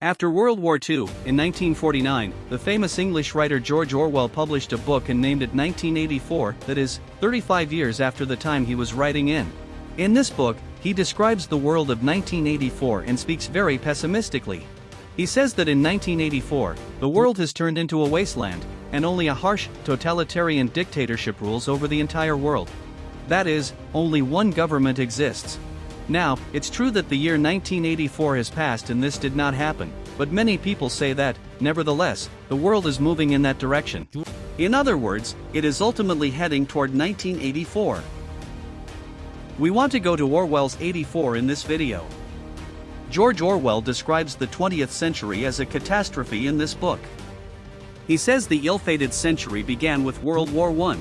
After World War II, in 1949, the famous English writer George Orwell published a book and named it 1984, that is, 35 years after the time he was writing in. In this book, he describes the world of 1984 and speaks very pessimistically. He says that in 1984, the world has turned into a wasteland, and only a harsh, totalitarian dictatorship rules over the entire world. That is, only one government exists. Now, it's true that the year 1984 has passed and this did not happen, but many people say that, nevertheless, the world is moving in that direction. In other words, it is ultimately heading toward 1984. We want to go to Orwell's 84 in this video. George Orwell describes the 20th century as a catastrophe in this book. He says the ill-fated century began with World War I.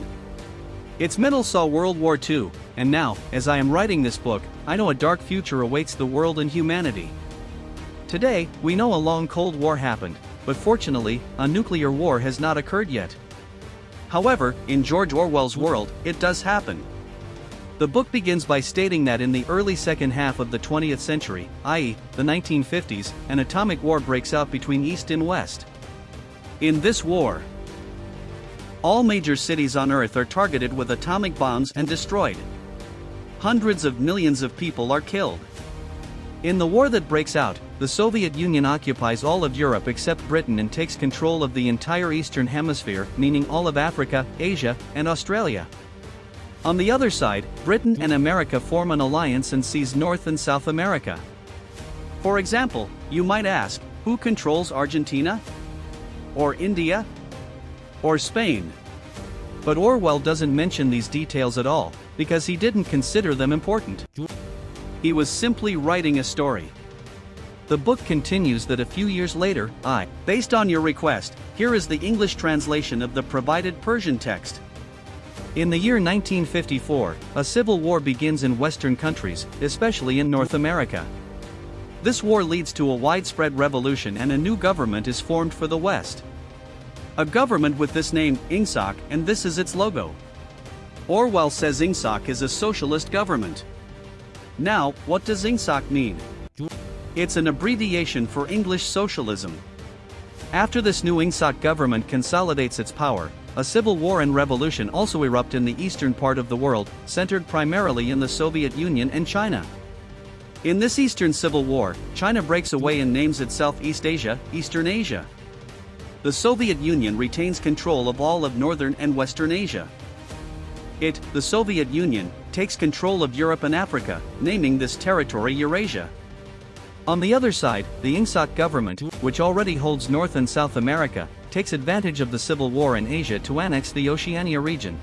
Its middle saw World War II, and now, as I am writing this book, I know a dark future awaits the world and humanity. Today, we know a long Cold War happened, but fortunately, a nuclear war has not occurred yet. However, in George Orwell's world, it does happen. The book begins by stating that in the early second half of the 20th century, i.e., the 1950s, an atomic war breaks out between East and West. In this war, all major cities on Earth are targeted with atomic bombs and destroyed. Hundreds of millions of people are killed. In the war that breaks out, the Soviet Union occupies all of Europe except Britain and takes control of the entire Eastern Hemisphere, meaning all of Africa, Asia, and Australia. On the other side, Britain and America form an alliance and seize North and South America. For example, you might ask, who controls Argentina? Or India? Or Spain? But Orwell doesn't mention these details at all, because he didn't consider them important. He was simply writing a story. The book continues that a few years later, based on your request, here is the English translation of the provided Persian text. In the year 1954, a civil war begins in Western countries, especially in North America. This war leads to a widespread revolution and a new government is formed for the West. A government with this name, INGSOC, and this is its logo. Orwell says INGSOC is a socialist government. Now, what does INGSOC mean? It's an abbreviation for English socialism. After this new INGSOC government consolidates its power, a civil war and revolution also erupt in the eastern part of the world, centered primarily in the Soviet Union and China. In this Eastern Civil War, China breaks away and names itself East Asia, Eastern Asia. The Soviet Union retains control of all of Northern and Western Asia. The Soviet Union, takes control of Europe and Africa, naming this territory Eurasia. On the other side, the INGSOC government, which already holds North and South America, takes advantage of the civil war in Asia to annex the Oceania region.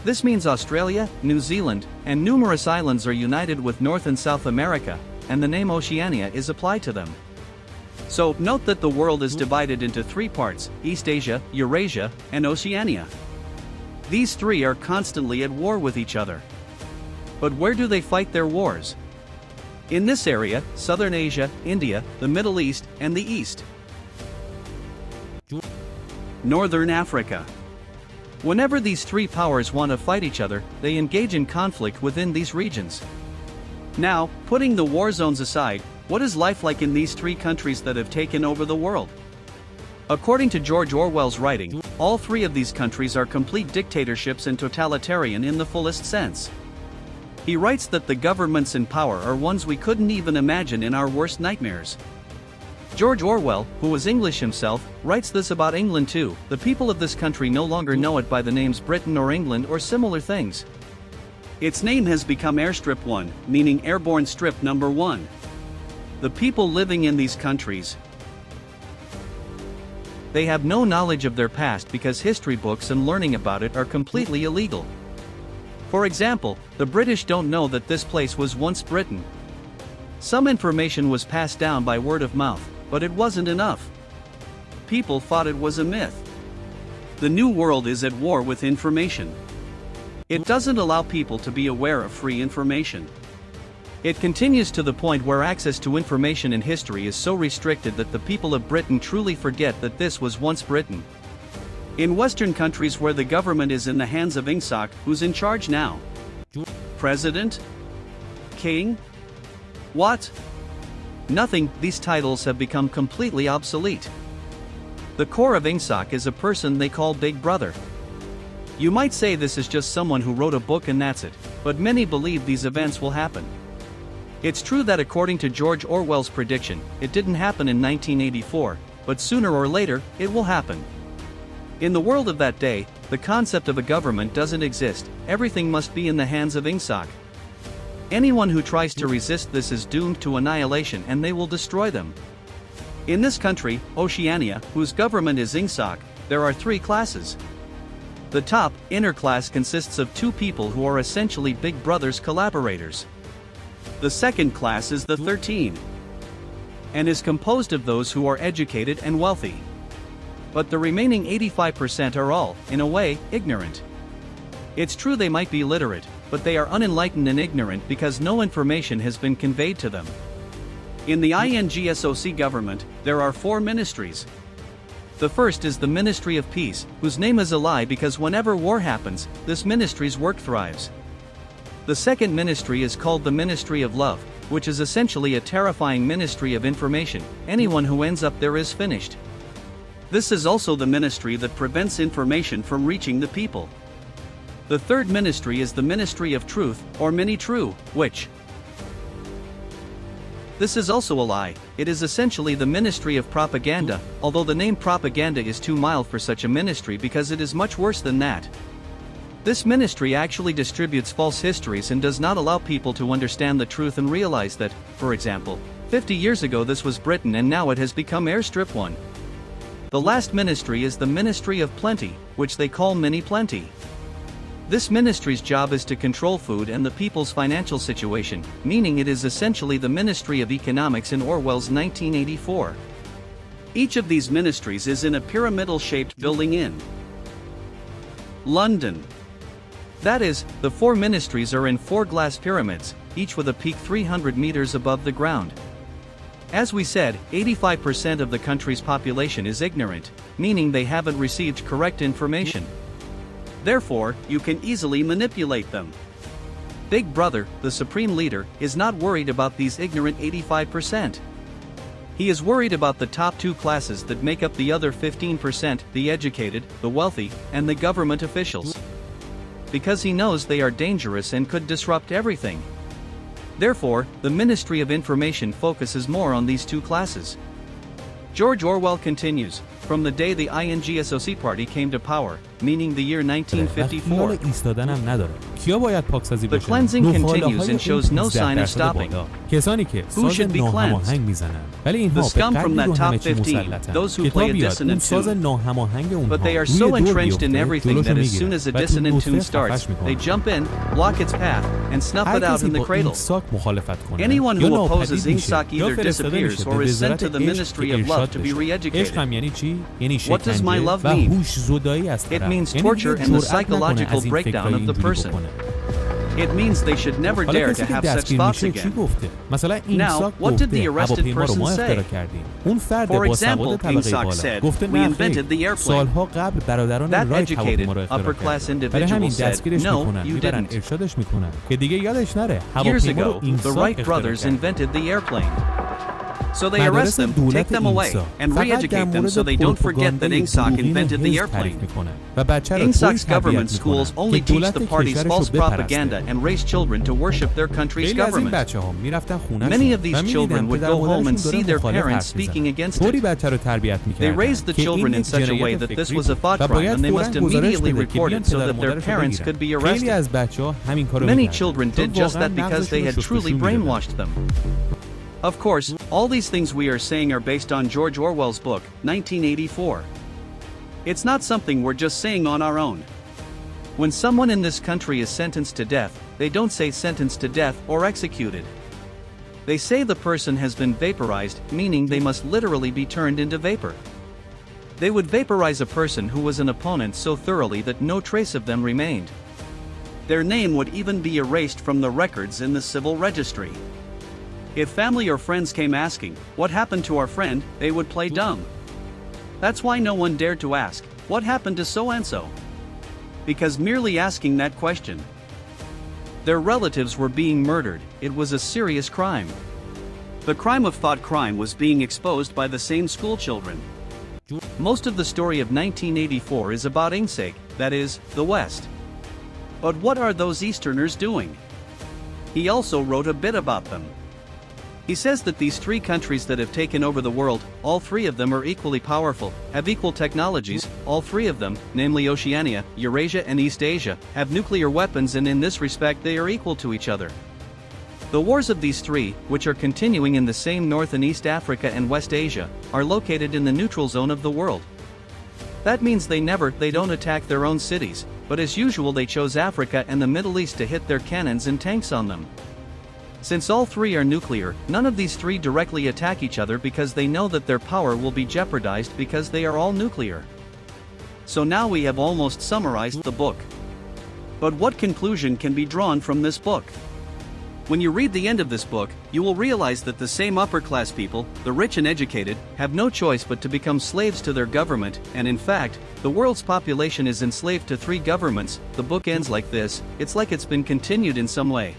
This means Australia, New Zealand, and numerous islands are united with North and South America, and the name Oceania is applied to them. So, note that the world is divided into three parts: East Asia, Eurasia, and Oceania. These three are constantly at war with each other. But where do they fight their wars? In this area, Southern Asia, India, the Middle East, and the East. Northern Africa. Whenever these three powers want to fight each other, they engage in conflict within these regions. Now, putting the war zones aside, what is life like in these three countries that have taken over the world? According to George Orwell's writing, all three of these countries are complete dictatorships and totalitarian in the fullest sense. He writes that the governments in power are ones we couldn't even imagine in our worst nightmares. George Orwell, who was English himself, writes this about England too. The people of this country no longer know it by the names Britain or England or similar things. Its name has become Airstrip 1, meaning Airborne Strip Number 1. The people living in these countries, they have no knowledge of their past because history books and learning about it are completely illegal. For example, the British don't know that this place was once Britain. Some information was passed down by word of mouth, but it wasn't enough. People thought it was a myth. The new world is at war with information. It doesn't allow people to be aware of free information. It continues to the point where access to information in history is so restricted that the people of Britain truly forget that this was once Britain. In Western countries where the government is in the hands of INGSOC, who's in charge now? President? King? What? nothing, these titles have become completely obsolete. The core of Ingsoc is a person they call Big Brother. You might say this is just someone who wrote a book and that's it, but many believe these events will happen. It's true that according to George Orwell's prediction, it didn't happen in 1984, but sooner or later, it will happen. In the world of that day, the concept of a government doesn't exist, everything must be in the hands of Ingsoc. Anyone who tries to resist this is doomed to annihilation and they will destroy them. In this country, Oceania, whose government is Ingsoc, there are 3 classes. The top, inner class consists of 2 people who are essentially Big Brother's collaborators. The second class is the 13, and is composed of those who are educated and wealthy. But the remaining 85% are all, in a way, ignorant. It's true they might be literate, but they are unenlightened and ignorant because no information has been conveyed to them. In the INGSOC government, there are 4 ministries. The first is the Ministry of Peace, whose name is a lie because whenever war happens, this ministry's work thrives. The second ministry is called the Ministry of Love, which is essentially a terrifying ministry of information. Anyone who ends up there is finished. This is also the ministry that prevents information from reaching the people. The third ministry is the Ministry of Truth, or Mini-True, which this is also a lie. It is essentially the Ministry of Propaganda, although the name propaganda is too mild for such a ministry because it is much worse than that. This ministry actually distributes false histories and does not allow people to understand the truth and realize that, for example, 50 years ago this was Britain and now it has become Airstrip 1. The last ministry is the Ministry of Plenty, which they call Mini-Plenty. This ministry's job is to control food and the people's financial situation, meaning it is essentially the Ministry of Economics in Orwell's 1984. Each of these ministries is in a pyramidal-shaped building in London. That is, the 4 ministries are in 4 glass pyramids, each with a peak 300 meters above the ground. As we said, 85% of the country's population is ignorant, meaning they haven't received correct information. Therefore, you can easily manipulate them. Big Brother, the supreme leader, is not worried about these ignorant 85%. He is worried about the top 2 classes that make up the other 15%, the educated, the wealthy, and the government officials. Because he knows they are dangerous and could disrupt everything. Therefore, the Ministry of Information focuses more on these 2 classes. George Orwell continues, from the day the INGSOC party came to power, meaning the year 1954. The cleansing continues and shows no sign of stopping. Who should be cleansed? The scum from that top 15, those who play a dissonant tune. But they are so entrenched in everything that as soon as a dissonant tune starts, they jump in, block its path, and snuff it out in the cradle. Anyone who opposes Ingsoc either disappears or is sent to the Ministry of Love to be re-educated. What does my love mean? It means torture and the psychological breakdown of the person. It means they should never dare to have such thoughts again. Now, what did the arrested person say? For example, Ingsoc said, we invented the airplane. That educated, upper-class individual said, no, you didn't. Years ago, the Wright brothers invented the airplane. So they arrest them, take them away, and re-educate them so they don't forget that Ingsoc invented the airplane. Ingsoc's government schools only teach the party's false propaganda and raise children to worship their country's government. Many of these children would go home and see their parents speaking against it. They raised the children in such a way that this was a thought crime and they must immediately report it so that their parents could be arrested. Many children did just that because they had truly brainwashed them. Of course, all these things we are saying are based on George Orwell's book, 1984. It's not something we're just saying on our own. When someone in this country is sentenced to death, they don't say sentenced to death or executed. They say the person has been vaporized, meaning they must literally be turned into vapor. They would vaporize a person who was an opponent so thoroughly that no trace of them remained. Their name would even be erased from the records in the civil registry. If family or friends came asking, what happened to our friend, they would play dumb. That's why no one dared to ask, what happened to so-and-so? Because merely asking that question, their relatives were being murdered, it was a serious crime. The crime of thought crime was being exposed by the same schoolchildren. Most of the story of 1984 is about Ingsak, that is, the West. But what are those Easterners doing? He also wrote a bit about them. He says that these three countries that have taken over the world, all three of them are equally powerful, have equal technologies, all three of them, namely Oceania, Eurasia and East Asia, have nuclear weapons, and in this respect they are equal to each other. The wars of these three, which are continuing in the same North and East Africa and West Asia, are located in the neutral zone of the world. That means they don't attack their own cities, but as usual they chose Africa and the Middle East to hit their cannons and tanks on them. Since all three are nuclear, none of these three directly attack each other because they know that their power will be jeopardized because they are all nuclear. So now we have almost summarized the book. But what conclusion can be drawn from this book? When you read the end of this book, you will realize that the same upper-class people, the rich and educated, have no choice but to become slaves to their government, and in fact, the world's population is enslaved to three governments. The book ends like this: it's like it's been continued in some way.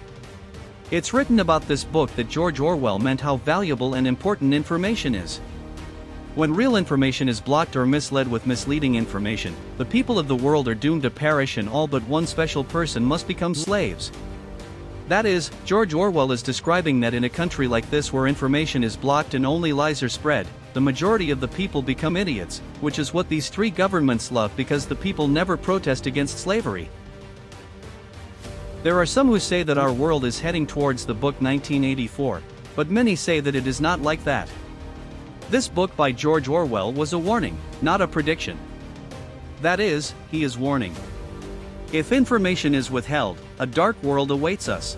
It's written about this book that George Orwell meant how valuable and important information is. When real information is blocked or misled with misleading information, the people of the world are doomed to perish, and all but one special person must become slaves. That is, George Orwell is describing that in a country like this where information is blocked and only lies are spread, the majority of the people become idiots, which is what these three governments love because the people never protest against slavery. There are some who say that our world is heading towards the book 1984, but many say that it is not like that. This book by George Orwell was a warning, not a prediction. That is, he is warning. If information is withheld, a dark world awaits us.